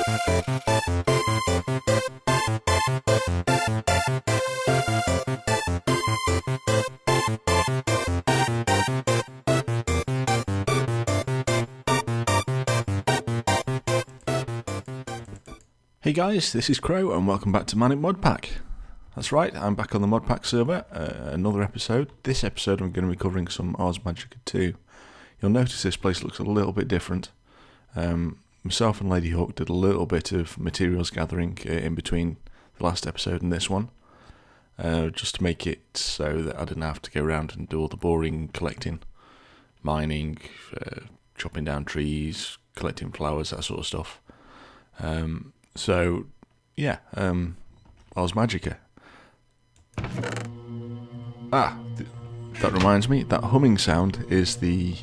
Hey guys, this is Crow and welcome back to Manic Modpack. That's right, I'm back on the Modpack server, another episode. This episode I'm going to be covering some Ars Magica 2. You'll notice this place looks a little bit different. Myself and Lady Hawk did a little bit of materials gathering in between the last episode and this one, just to make it so that I didn't have to go around and do all the boring collecting, mining, chopping down trees, collecting flowers, that sort of stuff. Ars Magica. That reminds me, that humming sound is the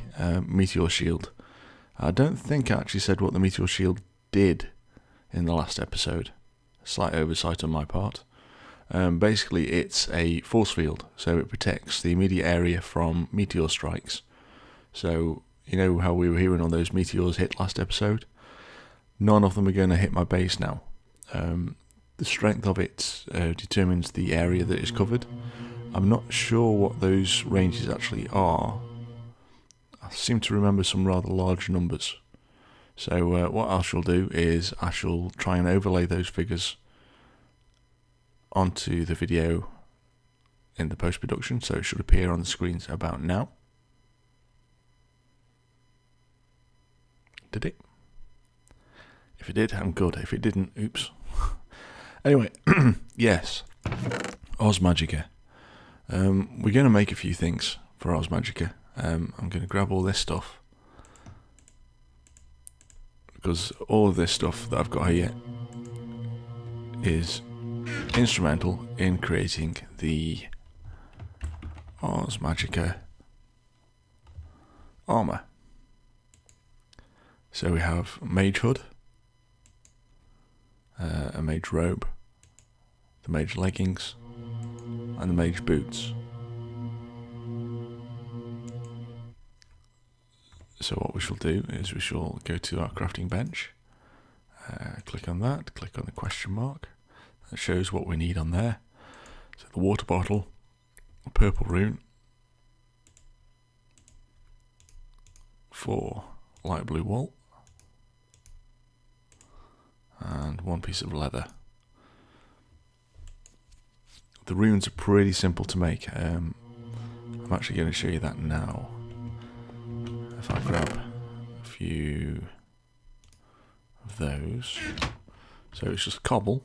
meteor shield. I don't think I actually said what the meteor shield did in the last episode. Slight oversight on my part. Basically, it's a force field, so it protects the immediate area from meteor strikes. So, you know how we were hearing all those meteors hit last episode? None of them are going to hit my base now. The strength of it determines the area that is covered. I'm not sure what those ranges actually are. I seem to remember some rather large numbers. So what I shall do is I shall try and overlay those figures onto the video in the post-production, so it should appear on the screens about now. Did it? If it did, I'm good. If it didn't, oops. Anyway, yes, Ars Magica. We're going to make a few things for Ars Magica. I'm going to grab all this stuff, because all of this stuff that I've got here is instrumental in creating the Ars Magica armour. So we have Mage Hood, a Mage Robe, the Mage Leggings, and the Mage Boots. So what we shall do is we shall go to our crafting bench, click on that, click on the question mark, that shows what we need on there. So the water bottle, a purple rune, 4 light blue wool, and 1 piece of leather. The runes are pretty simple to make. I'm actually going to show you that now. If I grab a few of those. So it's just cobble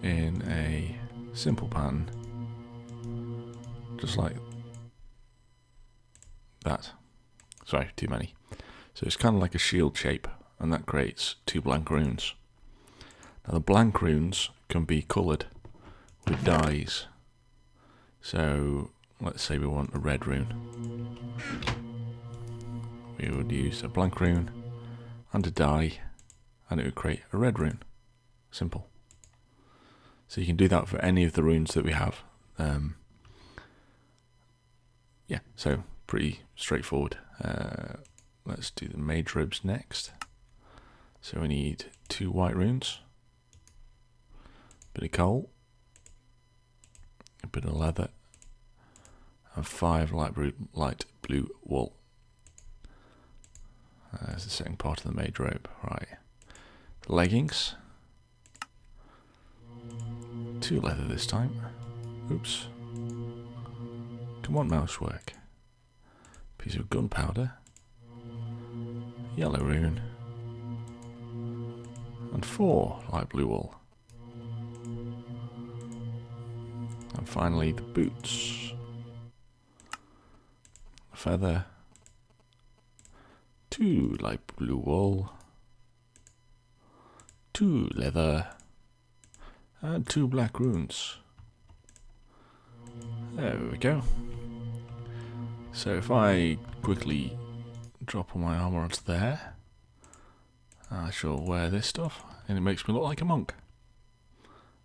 in a simple pan, just like that. Sorry, too many. So it's kind of like a shield shape, and that creates 2 blank runes. Now the blank runes can be coloured with dyes. So let's say we want a red rune. We would use a blank rune and a dye, and it would create a red rune. Simple. So you can do that for any of the runes that we have. So pretty straightforward. Let's do the mage robes next. So we need 2 white runes, a bit of coal, a bit of leather, and 5 light blue wool. That's the second part of the mage robe. Right. Leggings. 2 leather this time. Oops. Come on, mouse work. Piece of gunpowder. Yellow rune. And 4 light blue wool. And finally the boots. A feather. 2 light blue wool. 2 leather. And 2 black runes. There we go. So if I quickly drop all my armour onto there, I shall wear this stuff, and it makes me look like a monk.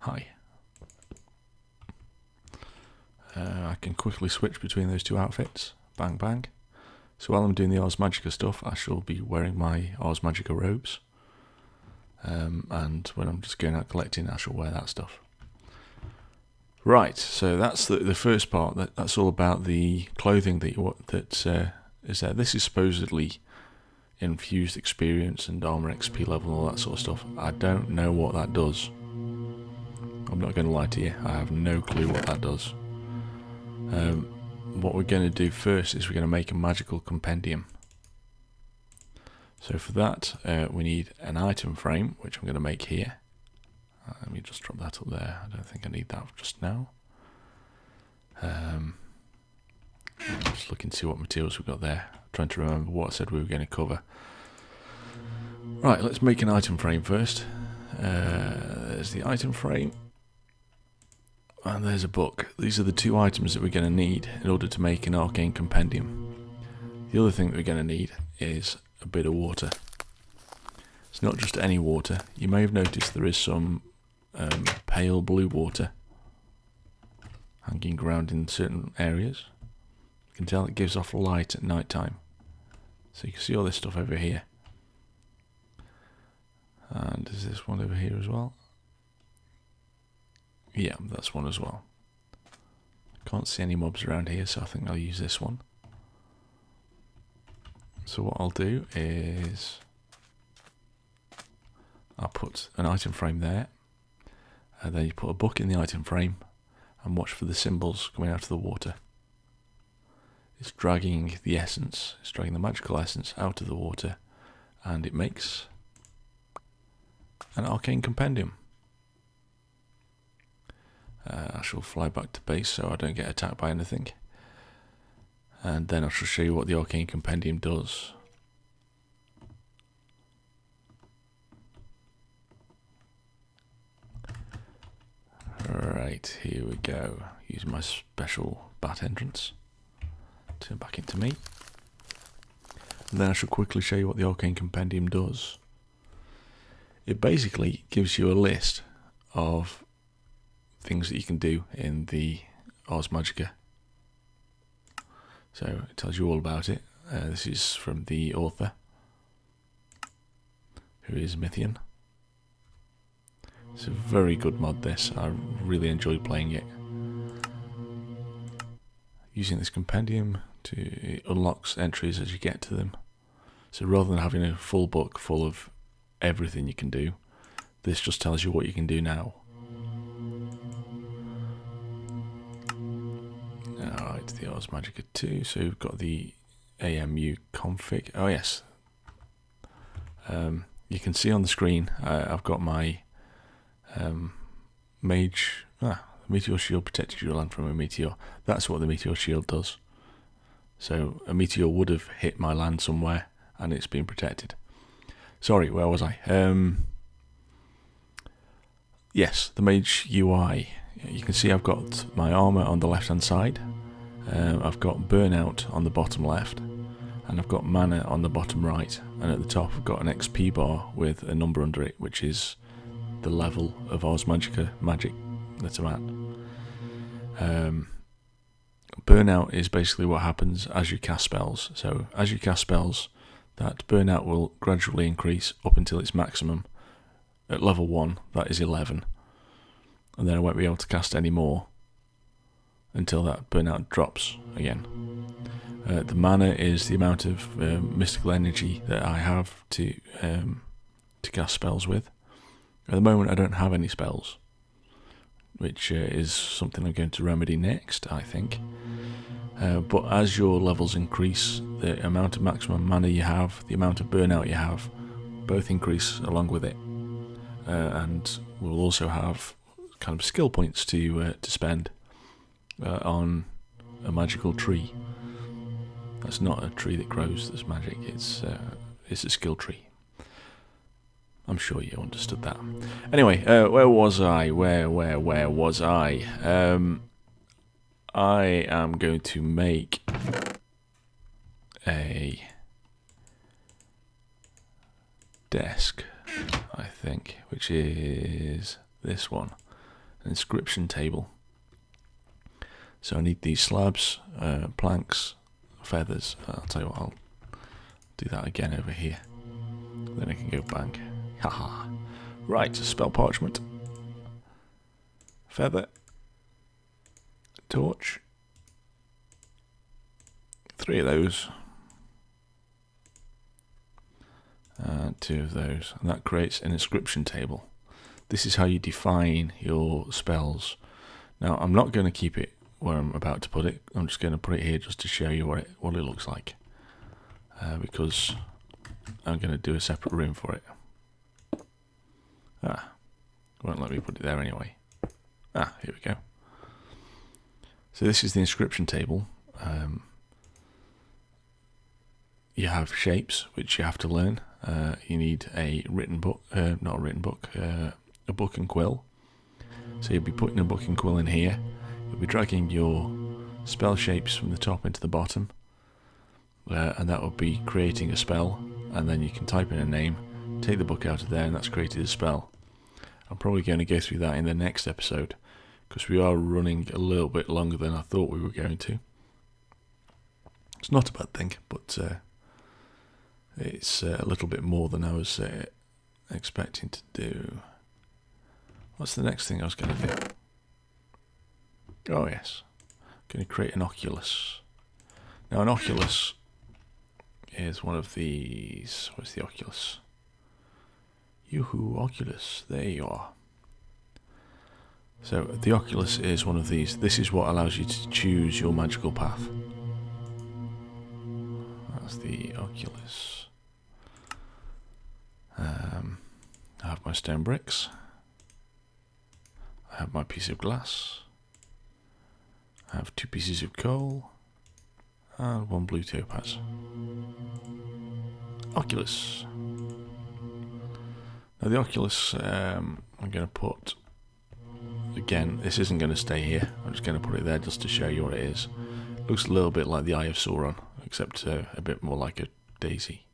Hi. I can quickly switch between those 2 outfits. Bang bang. So while I'm doing the Ars Magica stuff, I shall be wearing my Ars Magica robes. And when I'm just going out collecting, I shall wear that stuff. Right, so that's the first part. That's all about the clothing that is there. This is supposedly infused experience and armor XP level and all that sort of stuff. I don't know what that does. I'm not going to lie to you. I have no clue what that does. What we're going to do first is we're going to make a magical compendium. So for that, we need an item frame, which I'm going to make here. Let me just drop that up there. I don't think I need that just now. Just looking to see what materials we've got there. I'm trying to remember what I said we were going to cover. Right, let's make an item frame first. There's the item frame. And there's a book. These are the two items that we're going to need in order to make an arcane compendium. The other thing that we're going to need is a bit of water. It's not just any water. You may have noticed there is some pale blue water hanging around in certain areas. You can tell it gives off light at night time. So you can see all this stuff over here. And there's this one over here as well. Yeah, that's one as well. Can't see any mobs around here, so I think I'll use this one. So what I'll do is I'll put an item frame there, and then you put a book in the item frame and watch for the symbols coming out of the water. It's dragging the essence, it's dragging the magical essence out of the water, and it makes an arcane compendium. I shall fly back to base so I don't get attacked by anything. And then I shall show you what the arcane compendium does. Right, here we go. Use my special bat entrance. Turn back into me. And then I shall quickly show you what the arcane compendium does. It basically gives you a list of things that you can do in the Ars Magica. So it tells you all about it. This is from the author, who is Mythian. It's a very good mod, this. I really enjoyed playing it. Using this compendium, it unlocks entries as you get to them. So rather than having a full book full of everything you can do, this just tells you what you can do now. Alright, the Ars Magica 2, so we've got the AMU config. Oh yes, you can see on the screen I've got my mage, meteor shield protected your land from a meteor. That's what the meteor shield does. So a meteor would have hit my land somewhere and it's been protected. Sorry, where was I? Yes, the mage UI. You can see I've got my armour on the left hand side, I've got burnout on the bottom left, and I've got mana on the bottom right, and at the top I've got an XP bar with a number under it, which is the level of Ars Magica magic that I'm at. Burnout is basically what happens as you cast spells. So as you cast spells, that burnout will gradually increase up until its maximum. At level 1, that is 11. And then I won't be able to cast any more until that burnout drops again. The mana is the amount of mystical energy that I have to cast spells with. At the moment I don't have any spells, which is something I'm going to remedy next, I think. But as your levels increase, the amount of maximum mana you have, the amount of burnout you have, both increase along with it. And we'll also have kind of skill points to spend on a magical tree. That's not a tree that grows that's magic, it's a skill tree. I'm sure you understood that. Anyway, where was I? Where was I? I am going to make a desk, I think, which is this one, an inscription table. So I need these slabs, planks, feathers. I'll tell you what, I'll do that again over here. Then I can go bang. Haha. Right, spell parchment. Feather. Torch. 3 of those. 2 of those. And that creates an inscription table. This is how you define your spells. Now, I'm not going to keep it where I'm about to put it. I'm just going to put it here just to show you what it looks like. Because I'm going to do a separate room for it. Won't let me put it there anyway. Here we go. So this is the inscription table. You have shapes, which you have to learn. You need a written book, not a written book, a book and quill. So you'll be putting a book and quill in here. You'll be dragging your spell shapes from the top into the bottom. And that will be creating a spell. And then you can type in a name, take the book out of there, and that's created a spell. I'm probably going to go through that in the next episode, because we are running a little bit longer than I thought we were going to. It's not a bad thing, but it's a little bit more than I was expecting to do. What's the next thing I was going to do? Oh yes, I'm going to create an oculus. Now an oculus is one of these. Where's the oculus? Yoo-hoo, oculus. There you are. So the oculus is one of these. This is what allows you to choose your magical path. That's the oculus. I have my stone bricks. I have my piece of glass. I have 2 pieces of coal. And 1 blue topaz. Oculus. Now the oculus, I'm going to put, again, this isn't going to stay here. I'm just going to put it there just to show you what it is. It looks a little bit like the Eye of Sauron, except a bit more like a daisy.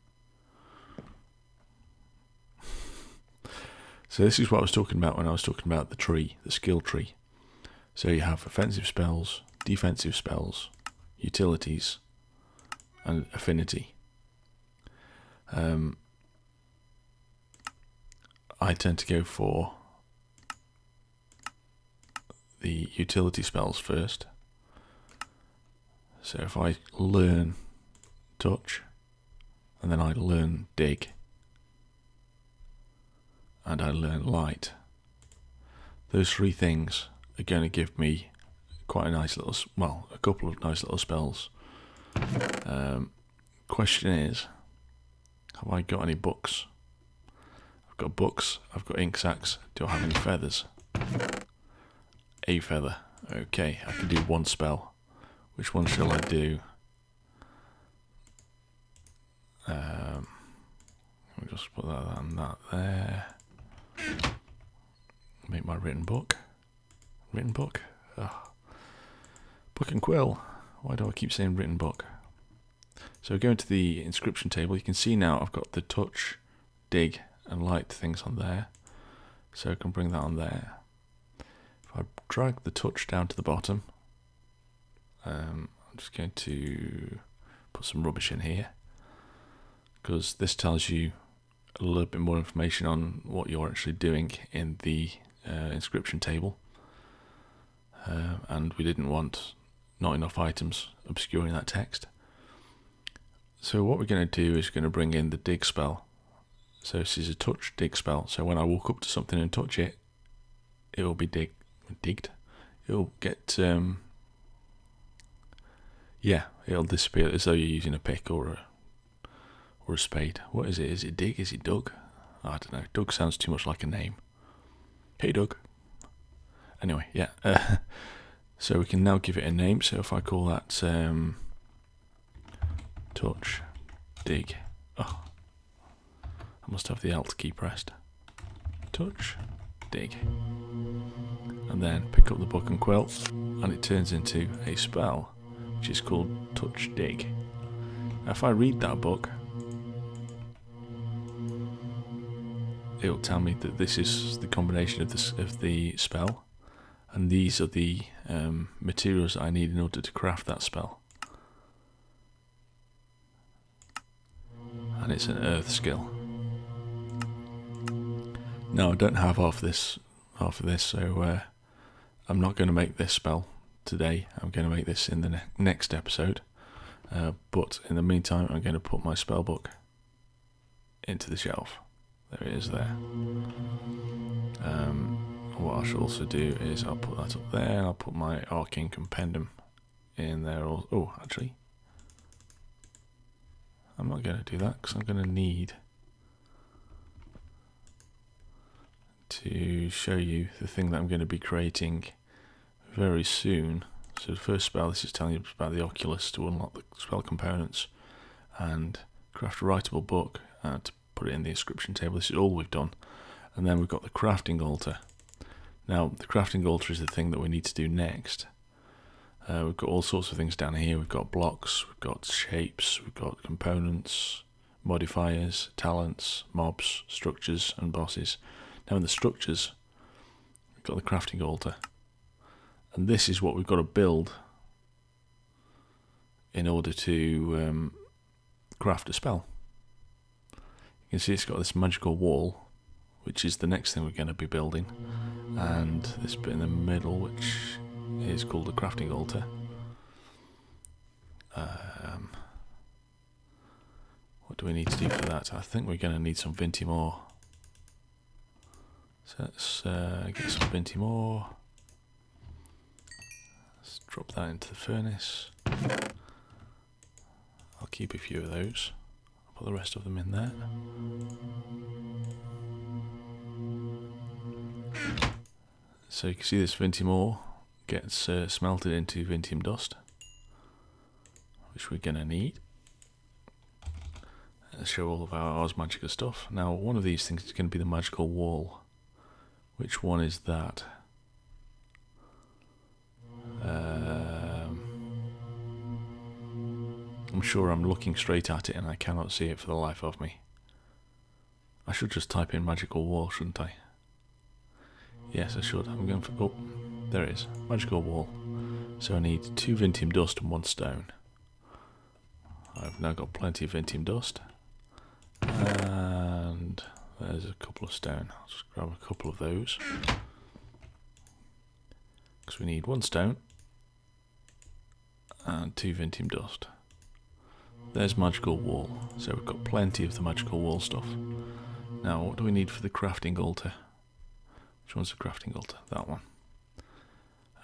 So this is what I was talking about when I was talking about the tree, the skill tree. So you have offensive spells, defensive spells, utilities, and affinity. I tend to go for the utility spells first. So if I learn touch, and then I learn dig, and I learn light, those 3 things are going to give me quite a nice little, well, a couple of nice little spells. Question is, have I got any books? I've got books, I've got ink sacs. Do I have any feathers? A feather. Okay, I can do 1 spell. Which one shall I do? Let me just put that on that there. Make my written book. Written book? Oh. Book and quill. Why do I keep saying written book? So going to the inscription table, you can see now I've got the touch, dig, and light things on there. So I can bring that on there. If I drag the touch down to the bottom, I'm just going to put some rubbish in here, because this tells you a little bit more information on what you're actually doing in the inscription table. And we didn't want not enough items obscuring that text. So what we're going to do is we're going to bring in the dig spell. So this is a touch dig spell. So when I walk up to something and touch it, it will be digged. It'll get it'll disappear as though you're using a pick or a spade. What is it? Is it dig? Is it Doug? I don't know. Doug sounds too much like a name. Hey Doug. Anyway, yeah. So we can now give it a name. So if I call that touch dig. Oh, I must have the Alt key pressed. Touch dig. And then pick up the book and quill, and it turns into a spell, which is called touch dig. Now if I read that book, it will tell me that this is the combination of the spell, and these are the materials that I need in order to craft that spell. and it's an earth skill. Now I don't have half of this, so I'm not going to make this spell today. I'm going to make this in the next episode. But in the meantime, I'm going to put my spell book into the shelf. There it is there. What I should also do is I'll put that up there, and I'll put my Arcane Compendium in there. Oh, actually, I'm not going to do that because I'm going to need to show you the thing that I'm going to be creating very soon. So the first spell, this is telling you about the Oculus to unlock the spell components and craft a writable book and to put it in the inscription table. This is all we've done. And then we've got the crafting altar. Now, the crafting altar is the thing that we need to do next. We've got all sorts of things down here. We've got blocks, we've got shapes, we've got components, modifiers, talents, mobs, structures, and bosses. Now in the structures, we've got the crafting altar. And this is what we've got to build in order to craft a spell. You can see it's got this magical wall, which is the next thing we're going to be building. And this bit in the middle, which is called the crafting altar. What do we need to do for that? I think we're going to need some Vintim ore. So let's get some Vintim ore. Let's drop that into the furnace. I'll keep a few of those. I'll put the rest of them in there. So you can see this Vintim ore gets smelted into Vintim dust, which we're going to need. Let's show all of our Ars Magica stuff. Now, one of these things is going to be the magical wall. Which one is that? I'm sure I'm looking straight at it and I cannot see it for the life of me. I should just type in magical wall, shouldn't I? Yes, I should. I'm going for... Oh, there it is. Magical wall. So I need 2 Vintim dust and 1 stone. I've now got plenty of Vintim dust. And there's a couple of stone. I'll just grab a couple of those. Because we need 1 stone and 2 Vintim dust. There's magical wall. So we've got plenty of the magical wall stuff. Now, what do we need for the crafting altar? Which one's the crafting altar? That one.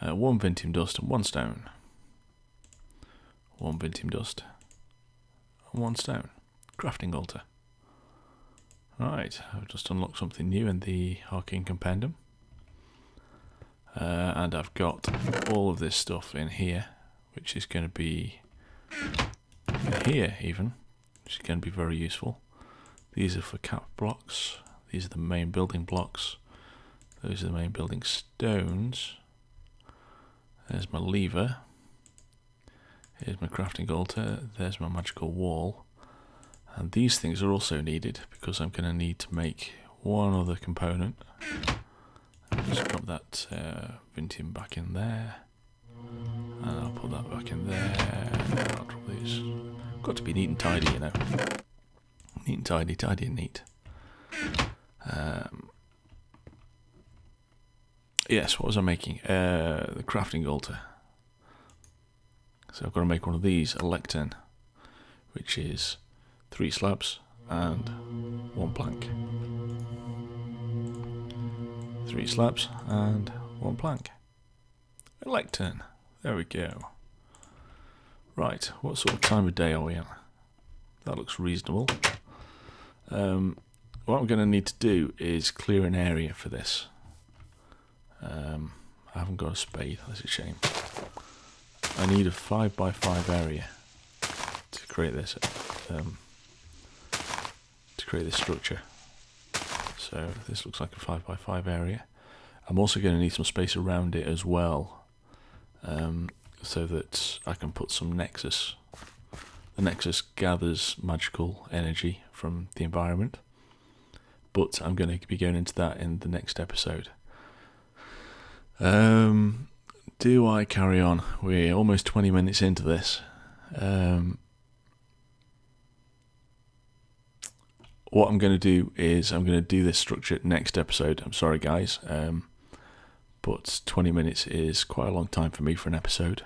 1 Vintim dust and 1 stone. 1 Vintim dust and 1 stone. Crafting altar. Right, I've just unlocked something new in the Arcane Compendium. And I've got all of this stuff in here, which is going to be here even, which is going to be very useful. These are for cap blocks. These are the main building blocks. Those are the main building stones. There's my lever. Here's my crafting altar. There's my magical wall. And these things are also needed because I'm going to need to make one other component. I'll just drop that Vintim back in there. And I'll put that back in there. I'll drop these. Got to be neat and tidy, you know. Neat and tidy, tidy and neat. Yes, what was I making? The crafting altar. So I've got to make one of these, a lectern, which is 3 slabs and 1 plank. 3 slabs and 1 plank. A lectern. There we go. Right, what sort of time of day are we in? That looks reasonable. What I'm going to need to do is clear an area for this. I haven't got a spade, that's a shame. I need a 5x5 area to create this structure. So this looks like a 5x5 area. I'm also going to need some space around it as well, so that I can put some nexus. The nexus gathers magical energy from the environment, but I'm going to be going into that in the next episode. Do I carry on? We're almost 20 minutes into this. what I'm going to do is I'm going to do this structure next episode. I'm sorry, guys, but 20 minutes is quite a long time for me for an episode.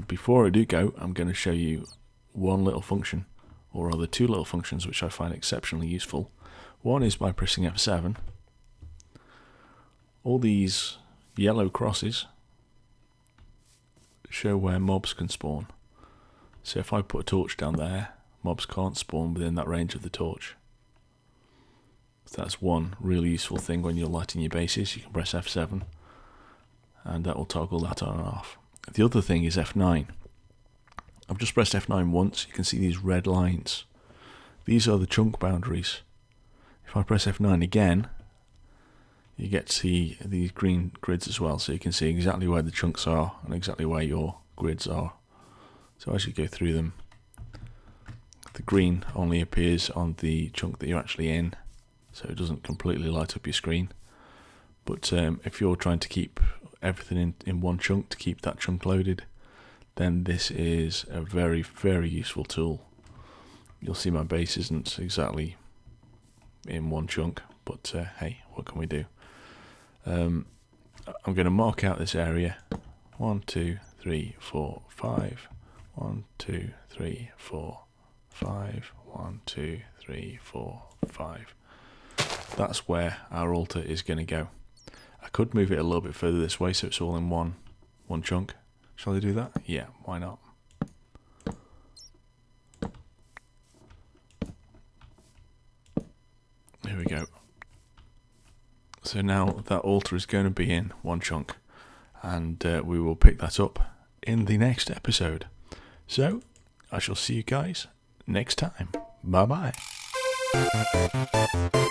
Before I do go, I'm going to show you one little function, or rather two little functions, which I find exceptionally useful. One is by pressing F7. All these yellow crosses show where mobs can spawn. So if I put a torch down there, mobs can't spawn within that range of the torch. So that's one really useful thing when you're lighting your bases. You can press F7 and that will toggle that on and off. The other thing is F9. I've just pressed F9 once. You can see these red lines. These are the chunk boundaries. If I press F9 again, you get to see these green grids as well, so you can see exactly where the chunks are and exactly where your grids are. So as you go through them, the green only appears on the chunk that you're actually in, so it doesn't completely light up your screen. But if you're trying to keep everything in one chunk, to keep that chunk loaded, then this is a very, very useful tool. You'll see my base isn't exactly in one chunk, but hey, what can we do? I'm going to mark out this area. 1, 2, 3, 4, 5. 1, 2, 3, 4, 5. 1, 2, 3, 4, 5. That's where our altar is going to go. I could move it a little bit further this way so it's all in one chunk. Shall I do that? Yeah, why not? Here we go. So now that altar is going to be in one chunk, and we will pick that up in the next episode. So I shall see you guys next time. Bye bye.